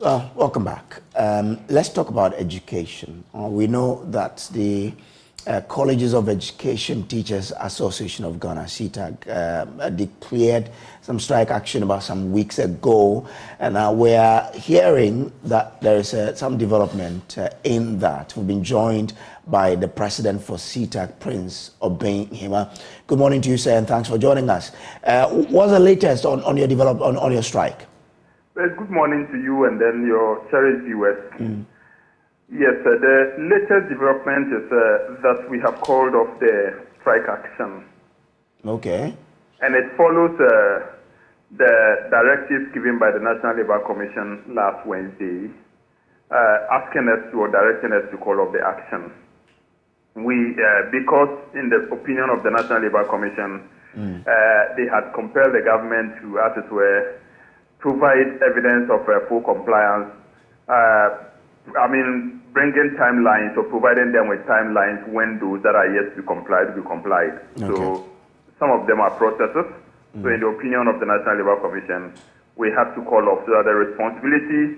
Welcome back. Let's talk about education. We know that the Colleges of Education Teachers Association of Ghana, CETAG, declared some strike action about some weeks ago, and we are hearing that there is some development in that. We've been joined by the president for CETAG, Prince Obeng-Hima. Good morning to you, sir, and thanks for joining us. What's the latest on your on your strike? Well, good morning to you and then your cherished viewers. Yes, the latest development is that we have called off the strike action. Okay. And it follows the directive given by the National Labour Commission last Wednesday, asking us to, or directing us to call off the action. We, because in the opinion of the National Labour Commission, they had compelled the government to, as it were, provide evidence of full compliance. Bringing timelines or providing them with timelines when those that are yet to be complied will be complied. Okay. So some of them are processes. So in the opinion of the National Labour Commission, we have to call off. So that the responsibility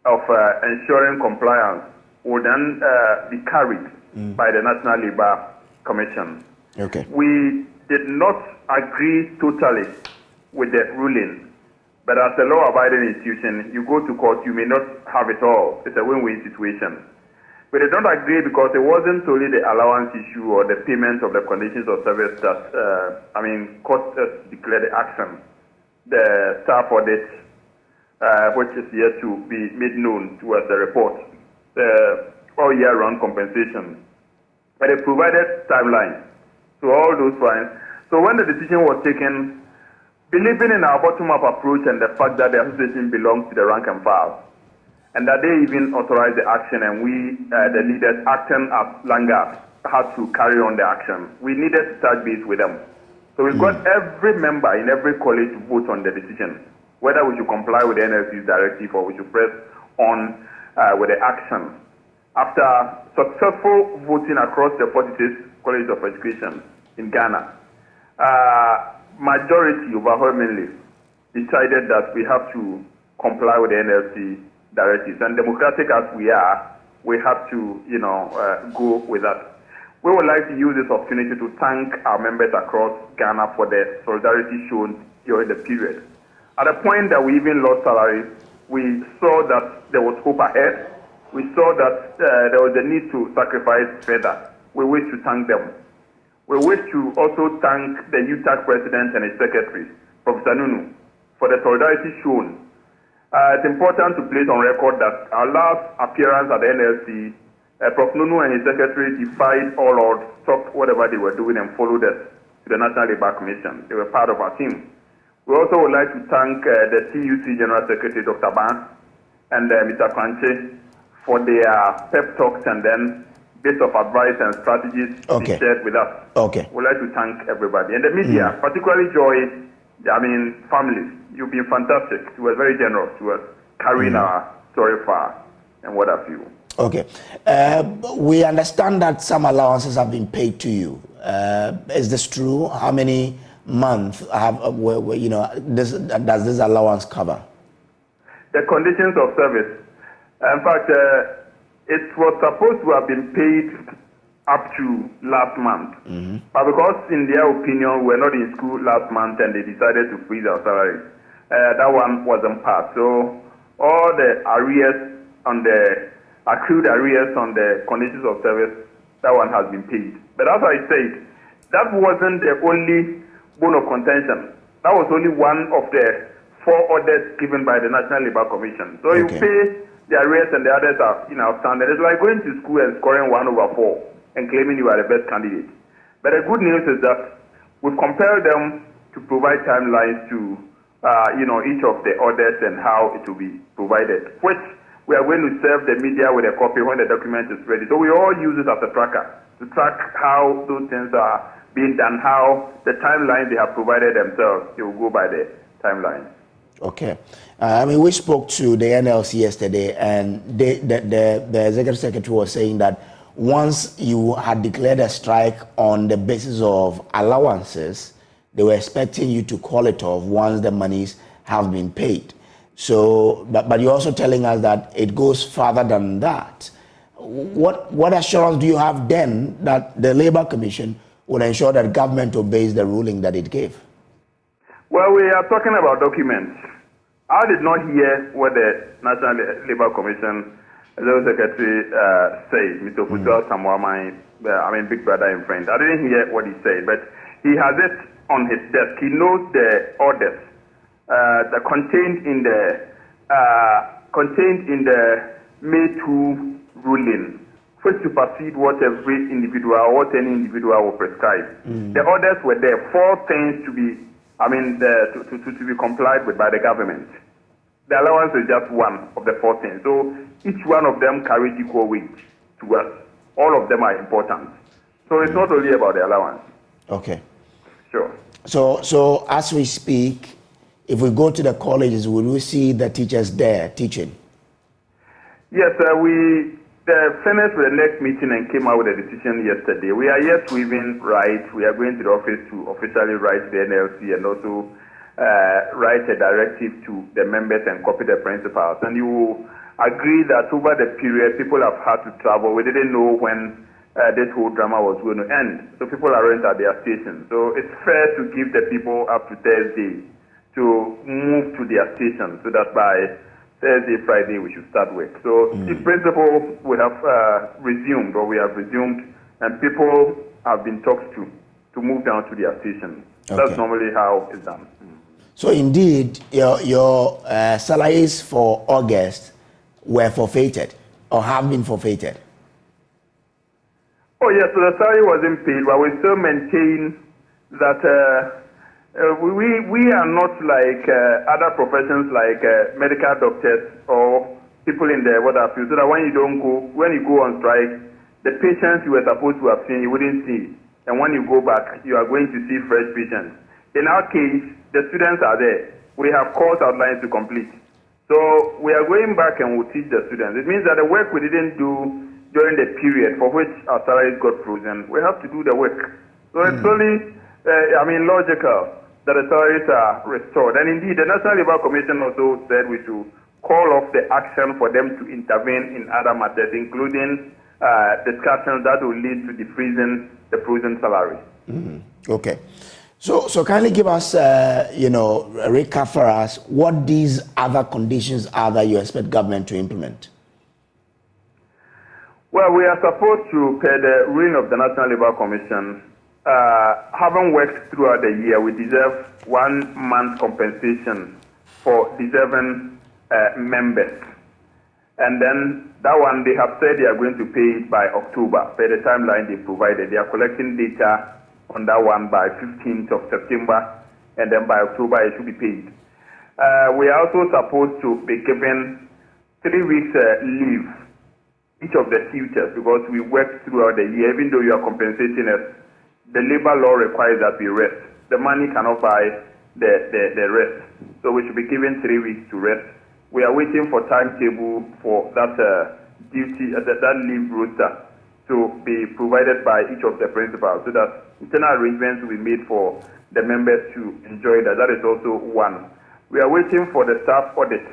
of ensuring compliance will then be carried by the National Labour Commission. Okay. We did not agree totally with the ruling. But as a law-abiding institution, you go to court, you may not have it all. It's a win-win situation. But they don't agree because it wasn't only the allowance issue or the payment of the conditions of service that, court declared the action. The staff audit, which is yet to be made known to us, the report, the all-year-round compensation. But they provided timelines. So all those fines. So when the decision was taken, believing in our bottom-up approach and the fact that the association belongs to the rank and file, and that they even authorized the action, and we, the leaders acting as Langas, had to carry on the action. We needed to touch base with them. So we got every member in every college to vote on the decision, whether we should comply with the NLC's directive or we should press on with the action. After successful voting across the 46 colleges of education in Ghana, majority, overwhelmingly, decided that we have to comply with the NLC directives. And democratic as we are, we have to, go with that. We would like to use this opportunity to thank our members across Ghana for the solidarity shown during the period. At a point that we even lost salary, we saw that there was hope ahead. We saw that there was a need to sacrifice further. We wish to thank them. We wish to also thank the UTAG president and his secretary, Professor Nunu, for the solidarity shown. It's important to place on record that our last appearance at the NLC, Prof. Nunu and his secretary defied all odds, stopped whatever they were doing and followed us to the National Labour Commission. They were part of our team. We also would like to thank the TUC General Secretary, Dr. Ban, and Mr. Kwanche for their pep talks and then bits of advice and strategies they shared with us. Okay. We'd like to thank everybody. And the media, particularly Joy, families, you've been fantastic. You were very generous to us, carrying our story far and what have you. Okay. We understand that some allowances have been paid to you. Is this true? How many months does this allowance cover? The conditions of service. In fact, it was supposed to have been paid up to last month. But because in their opinion, we were not in school last month and they decided to freeze our salaries, that one wasn't passed. So all the arrears on the accrued arrears on the conditions of service, that one has been paid. But as I said, that wasn't the only bone of contention. That was only one of the 4 orders given by the National Labour Commission. So you pay the arrears and the others are outstanding. It's like going to school and scoring 1/4 and claiming you are the best candidate. But the good news is that we've compelled them to provide timelines to each of the orders and how it will be provided, which we are going to serve the media with a copy when the document is ready. So we all use it as a tracker to track how those things are being done, how the timelines they have provided themselves, they will go by the timelines. Okay. We spoke to the NLC yesterday, and the executive secretary was saying that once you had declared a strike on the basis of allowances, they were expecting you to call it off once the monies have been paid. So, but you're also telling us that it goes further than that. What assurance do you have then that the Labour Commission will ensure that government obeys the ruling that it gave? Well, we are talking about documents. I did not hear what the National Labour Commission Secretary said, Mr. Futual Samoa, big brother and friend. I didn't hear what he said, but he has it on his desk. He knows the orders that contained in the May 2 ruling, which supersede what every individual or what any individual will prescribe. The orders were there, 4 things to be, to be complied with by the government. The allowance is just one of the 4 things. So each one of them carries equal weight to us. All of them are important. So it's not only about the allowance. Okay. Sure. So as we speak, if we go to the colleges, will we see the teachers there teaching? Yes, we finished with the next meeting and came out with a decision yesterday. We are yet to even write. We are going to the office to officially write the NLC and also write a directive to the members and copy the principals. And you will agree that over the period, people have had to travel. We didn't know when this whole drama was going to end. So people aren't at their stations. So it's fair to give the people up to Thursday to move to their station so that by Thursday, Friday, we should start work. So in principle, we have resumed, or we have resumed, and people have been talked to move down to their station. Okay. That's normally how it's done. So indeed, your salaries for August were forfeited or have been forfeited? Oh yes, so the salary wasn't paid, but we still maintain that we are not like other professions like medical doctors or people in the water field, so that when you go on strike, the patients you were supposed to have seen, you wouldn't see. And when you go back, you are going to see fresh patients. In our case, the students are there. We have course outlines to complete. So we are going back and we'll teach the students. It means that the work we didn't do during the period for which our salaries got frozen, we have to do the work. So it's only, logical that the salaries are restored. And indeed, the National Labour Commission also said we should call off the action for them to intervene in other matters, including discussions that will lead to defreezing the frozen salary. Okay. So kindly give us, a recap for us what these other conditions are that you expect government to implement. Well, we are supposed to, per the ruling of the National Labour Commission, having worked throughout the year, we deserve 1 month compensation for deserving members. And then that one, they have said they are going to pay it by October, per the timeline they provided. They are collecting data on that one by 15th of September, and then by October it should be paid. We are also supposed to be given 3 weeks leave, each of the tutors, because we worked throughout the year. Even though you are compensating us, the labor law requires that we rest. The money cannot buy the rest. So we should be given 3 weeks to rest. We are waiting for timetable for that duty, that leave roster to be provided by each of the principals so that internal arrangements will be made for the members to enjoy that. That is also one. We are waiting for the staff audit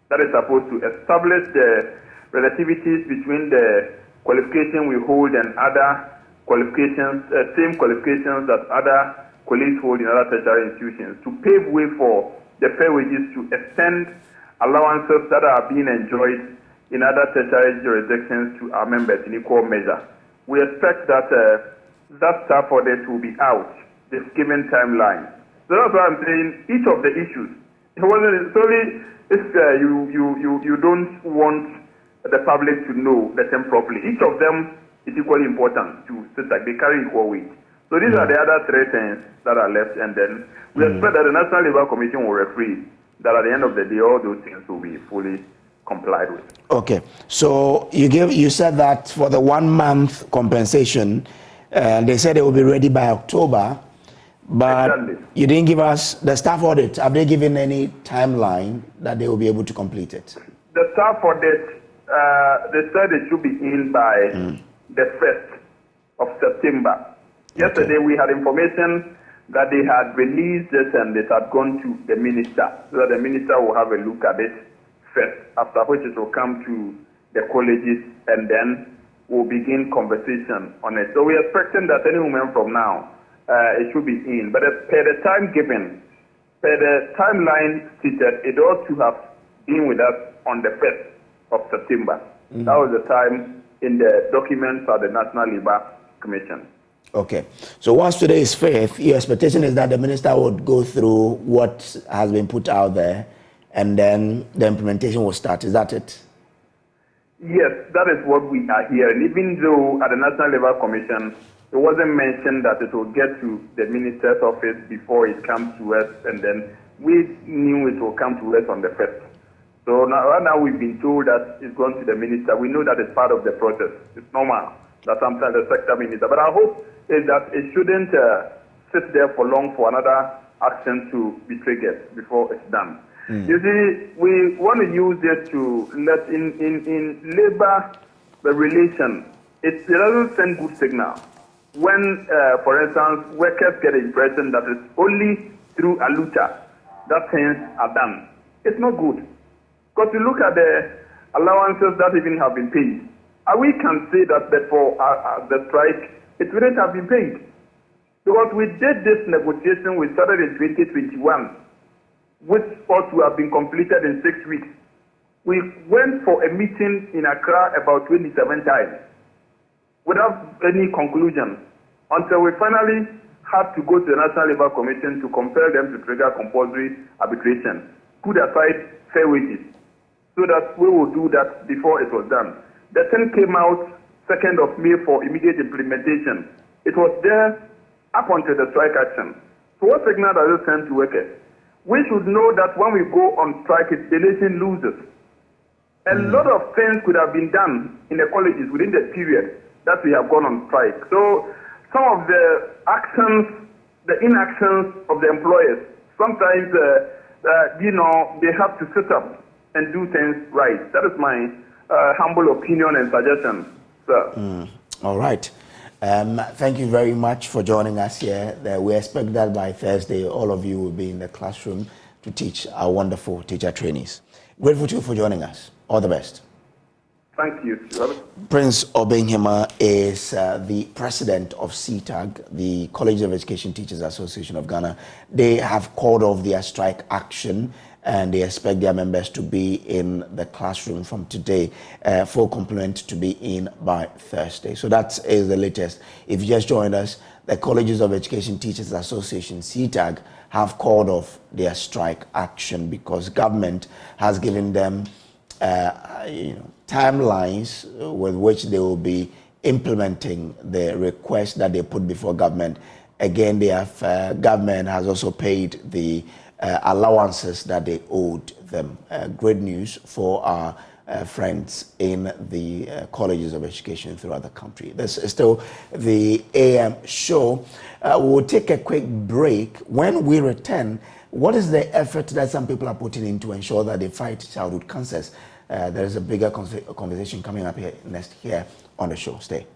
that is supposed to establish the relativities between the qualification we hold and other qualifications, same qualifications that other colleagues hold in other tertiary institutions, to pave way for the fair wages to extend allowances that are being enjoyed in other tertiary jurisdictions to our members in equal measure. We expect that that staff audit will be out this given timeline. So that's why I'm saying each of the issues. It wasn't solely if you don't want the public to know the term properly. Each of them is equally important to CETAG. They carry equal weight. So these are the other 3 things that are left, and then we expect that the National Labour Commission will referee that at the end of the day, all those things will be fully complied with. Okay, so you said that for the 1 month compensation, they said it will be ready by October, but exactly. You didn't give us the staff audit. Have they given any timeline that they will be able to complete it? The staff audit, they said it should be in by the 1st of September. Yesterday we had information that they had released it and it had gone to the minister, so that the minister will have a look at it first, after which it will come to the colleges, and then we'll begin conversation on it. So we're expecting that any moment from now, it should be in. But per the time given, per the timeline stated, it ought to have been with us on the 1st of September. That was the time in the documents of the National Labour Commission. Okay. So once today is 5th, your expectation is that the minister would go through what has been put out there and then the implementation will start. Is that it? Yes, that is what we are hearing. Even though at the National Labour Commission, it wasn't mentioned that it will get to the minister's office before it comes to us, and then we knew it will come to us on the 1st. So right now we've been told that it's gone to the minister. We know that it's part of the process. It's normal that sometimes the sector minister. But our hope is that it shouldn't sit there for long for another action to be triggered before it's done. You see, we want to use it to let in labor the relation. It doesn't send good signal when, for instance, workers get the impression that it's only through a looter that things are done. It's not good. Because you look at the allowances that even have been paid, we can say that before the strike, it wouldn't have been paid. Because we did this negotiation, we started in 2021, which ought to have been completed in 6 weeks. We went for a meeting in Accra about 27 times without any conclusion, until we finally had to go to the National Labour Commission to compel them to trigger compulsory arbitration, put aside fair wages, so that we will do that before it was done. The thing came out 2nd of May for immediate implementation. It was there up until the strike action. So what signal does it send to workers? We should know that when we go on strike, the nation loses. A lot of things could have been done in the colleges within the period that we have gone on strike. So some of the actions, the inactions of the employers, sometimes, they have to sit up and do things right. That is my humble opinion and suggestion, sir. All right. Thank you very much for joining us here. We expect that by Thursday, all of you will be in the classroom to teach our wonderful teacher trainees. Grateful to you for joining us. All the best. Thank you. Prince Obenhima is the president of CETAG, the College of Education Teachers Association of Ghana. They have called off their strike action and they expect their members to be in the classroom from today, full complement to be in by Thursday. So that is the latest. If you just joined us, the Colleges of Education Teachers Association, CETAG, have called off their strike action because government has given them timelines with which they will be implementing the request that they put before government. Again, they have, government has also paid the allowances that they owed them. Great news for our friends in the colleges of education throughout the country. This is still the AM show. We'll take a quick break. When we return, what is the effort that some people are putting in to ensure that they fight childhood cancers? There is a bigger conversation coming up here next here on the show. Stay.